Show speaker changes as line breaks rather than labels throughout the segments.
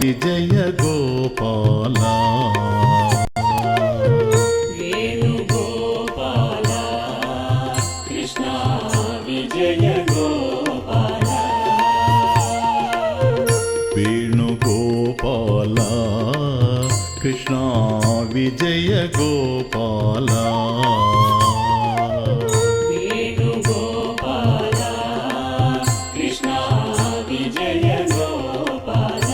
విజయ గోపాల
వేణుగోపాల కృష్ణ విజయ గోపాల
వేణుగోపాల కృష్ణ విజయ గోపాల
వేణుగోపాల కృష్ణ విజయ గోపాల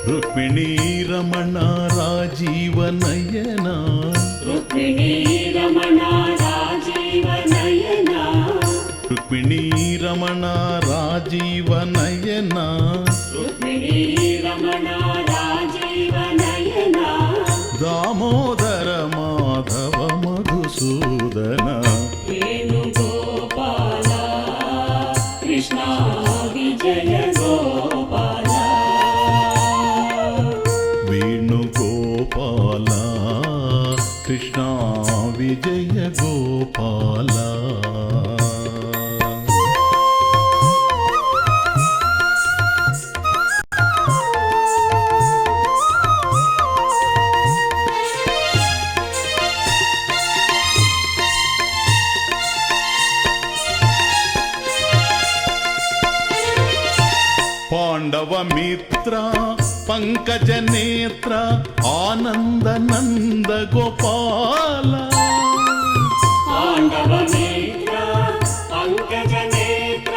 రుక్మిణీ రమణ రాజీవ నయన
రుక్మిణీ రమణ రాజీవ నయన
రుక్మిణీ రమణ రాజీవ నయన
రుక్మిణీ రమణ రాజీవ నయన
దామోదర మాధవ మధుసూదన
వేణుగోపాల కృష్ణ విజయ గోపాల
వేణుగోపాల కృష్ణ విజయ గోపాల పాండవ మిత్ర పంకజ నేత్ర ఆనంద నంద గోపాల
పాండవ నేత్ర పంకజ నేత్ర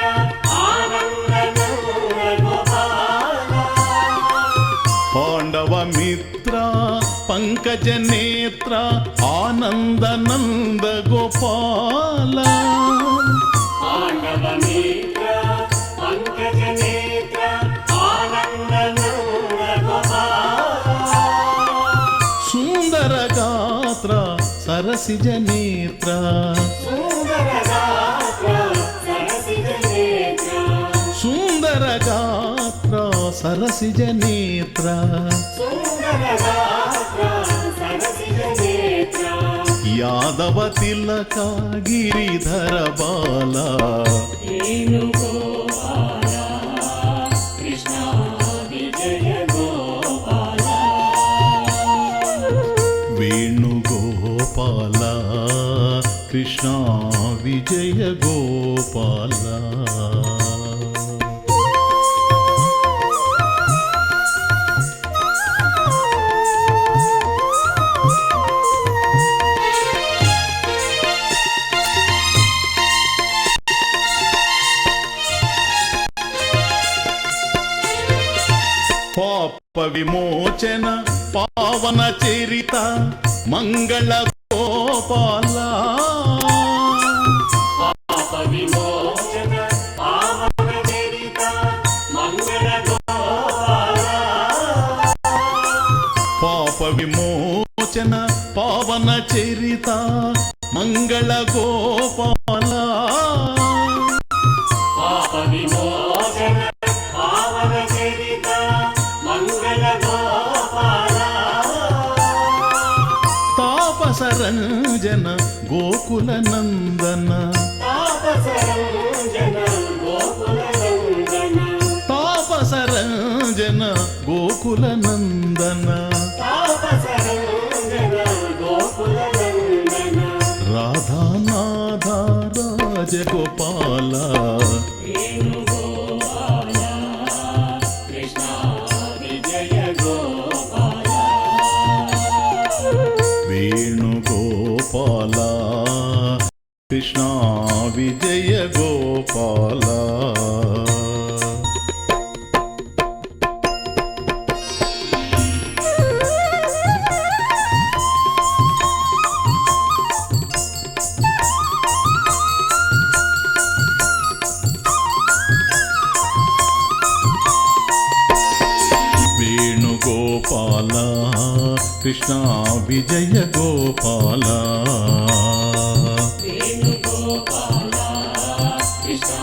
ఆనంద నంద గోపాల
పాండవ మిత్ర పంకజ నేత్ర ఆనంద నంద గోపాల
పాండవ నేత్ర పంకజ నేత్ర ఆనంద నంద గోపాల
సుందర గాత్ర సరసిజ నేత్ర
సుందర గాత్ర సరసిజ నేత్ర
సుందర గాత్ర సరసిజ నేత్ర
సుందర గాత్ర సరసిజ నేత్ర
యాదవ తిలక గిరిధర బాల
వేణుగోపాల కృష్ణ విజయ గోపాల
వేణుగోపాల కృష్ణ విజయ గోపాల పాప విమోచన పావన చరిత మంగళ గోపాల
పాప విమోచన పావన చరిత మంగళ గోపాల
పాప విమోచన పావన చరిత మంగళ గోపాల
పాప విమోచన పావన చరిత మంగళ గోపాల
తాపసరంజన గోకుల నందన
తాపసరంజన గోకుల నందన
తాపసరంజన గోకుల నందన
తాపసరంజన గోకుల నందన
రాధానాథ రాజగోపాల
వేణుగోపాల కృష్ణ విజయ గోపాల
వేణుగోపాల కృష్ణ విజయ గోపాల వేణుగోపాల కృష్ణ విజయ గోపాల
వేణుగోపాల కృష్ణ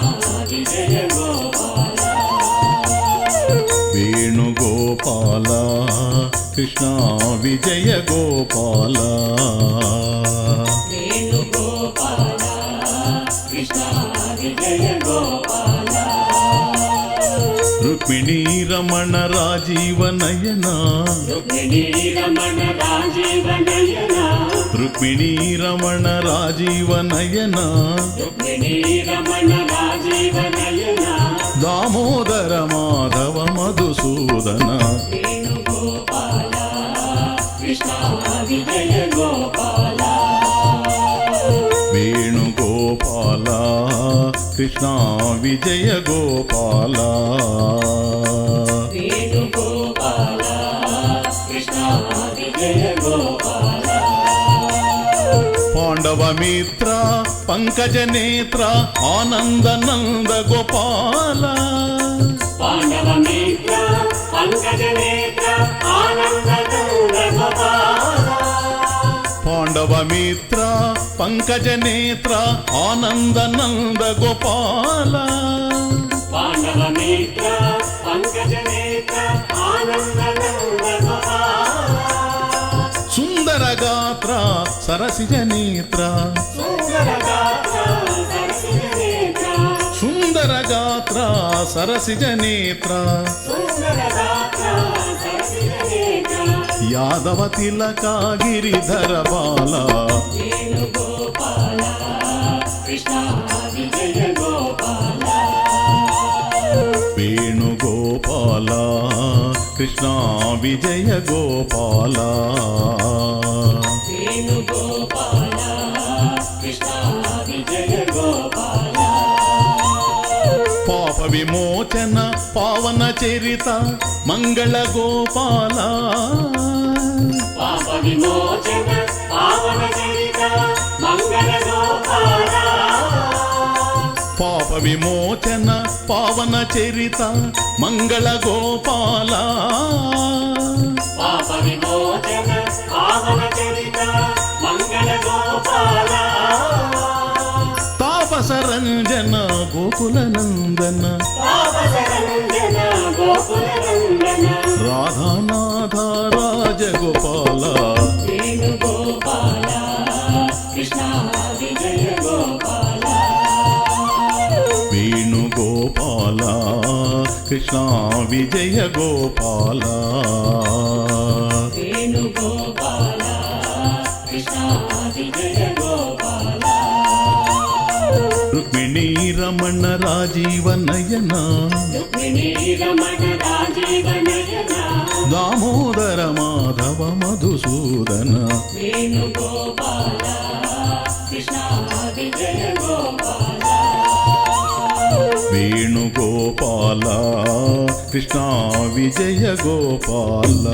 విజయ గోపాల
వేణుగోపాల కృష్ణ విజయ గోపాల
వేణుగోపాల కృష్ణ విజయ గోపాల
రుక్మిణీ రమణ రాజీవ నయన
రుక్మిణీ రమణ రాజీవ నయన
రుక్మిణీ రమణ రాజీవ నయన
రుక్మిణీ రమణ రాజీవ నయన
దామోదర మాధవ మధుసూదన
వేణుగోపాల కృష్ణ విజయ గోపాల
వేణుగోపాల కృష్ణ విజయ గోపాల
వేణుగోపాల కృష్ణ విజయ గోపాల
పాండవ మిత్ర పంకజ నేత్ర ఆనంద నంద గోపాల
పాండవ మిత్ర పంకజ నేత్ర ఆనంద గోపాల
పాండవ మిత్ర పంకజ నేత్ర ఆనంద నంద గోపాల
పాండవ మిత్ర పంకజ నేత్ర ఆనంద గోపాల
సుందర గాత్ర సరసిజ నేత్ర
సుందర గాత్ర సరసిజ నేత్ర
సుందర గాత్ర సరసిజ నేత్ర
సుందర గాత్ర సరసిజ నేత్ర
యాదవ తిలక గిరిధర బాల
వేణుగోపాల కృష్ణ విజయ గోపాల
వేణుగోపాల కృష్ణ విజయ గోపాల
వేణుగోపాల కృష్ణ విజయ గోపాల
పాప విమోచన పావన చరిత మంగళ గోపాల
పాప విమోచన పావన చరిత మంగళ గోపాల
పాప విమోచన పావన చరిత మంగళ గోపాల
పాప విమోచన పావన చరిత మంగళ గోపాల
తాపస రంజన గోకుల నందన
తాపసరంజన గోకుల నందన
రాధానాథ రాజగోపాల
వేణుగోపాల కృష్ణ విజయ గోపాల
వేణుగోపాల కృష్ణ విజయ గోపాల
వేణుగోపాల కృష్ణ విజయ గోపాల
రుక్మిణీ రమణ రాజీవ నయన
రుక్మిణీ రమణ రాజీవ నయన
దామోదర మాధవ మధుసూదన
వేణుగోపాల కృష్ణ విజయ గోపాల
వేణుగోపాల కృష్ణ విజయ గోపాల